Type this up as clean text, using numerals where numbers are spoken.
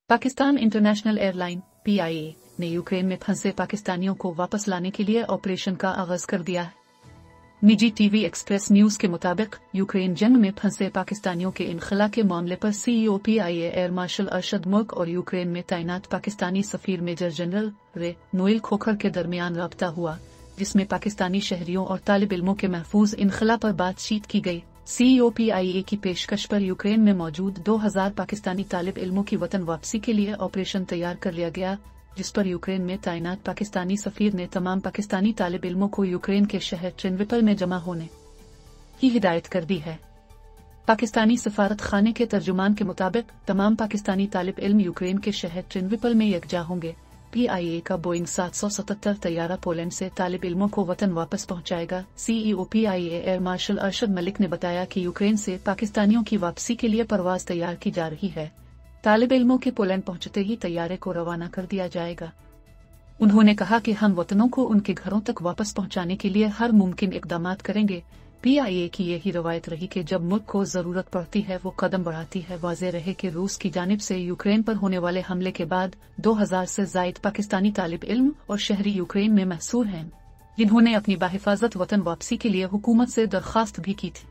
Pakistan international airline (PIA) ने Ukraine में फंसे पाकिस्तानियों को वापस लाने के लिए ऑपरेशन का आगाज कर दिया है। निजी टीवी एक्सप्रेस न्यूज के मुताबिक यूक्रेन जंग में फंसे पाकिस्तानियों के इनखला के मामले पर CEO PIA air marshal Arshad मुल्क और यूक्रेन में तैनात पाकिस्तानी सफीर मेजर जनरल रे नोएल खोखर के दरमियान राब्ता हुआ, जिसमें पाकिस्तानी शहरियों और तालिब इल्मों के महफूज इनखला पर बातचीत की गई। CEO PIA की पेशकश पर यूक्रेन में मौजूद 2000 पाकिस्तानी तालिब इल्मों की वतन वापसी के लिए ऑपरेशन तैयार कर लिया गया, जिस पर यूक्रेन में तैनात पाकिस्तानी सफीर ने तमाम पाकिस्तानी तालिब इल्मों को यूक्रेन के शहर ट्रिनविपल में जमा होने की हिदायत कर दी है। पाकिस्तानी सफारत खाने के तर्जुमान के मुताबिक तमाम पाकिस्तानी तालिब इल्म यूक्रेन के शहर ट्रिनविपल में यकजा होंगे। PIA का बोइंग 777 तैयारा पोलैंड से तालिब इल्मों को वतन वापस पहुंचाएगा। CEO PIA air marshal Arshad Malik ने बताया कि यूक्रेन से पाकिस्तानियों की वापसी के लिए परवाज तैयार की जा रही है। तालिब इल्मों के पोलैंड पहुंचते ही तैयारे को रवाना कर दिया जाएगा। उन्होंने कहा कि हम वतनों को उनके घरों तक वापस पहुंचाने के लिए हर मुमकिन इक़दामात करेंगे। PIA की यही रवायत रही कि जब मुल्क को जरूरत पड़ती है वो कदम बढ़ाती है। वाज़ेह रहे कि रूस की जानिब से यूक्रेन पर होने वाले हमले के बाद 2000 से ज़ायद पाकिस्तानी तालिब इल्म और शहरी यूक्रेन में महसूर हैं, जिन्होंने अपनी बाहिफाजत वतन वापसी के लिए हुकूमत से दरख्वास्त भी की थी।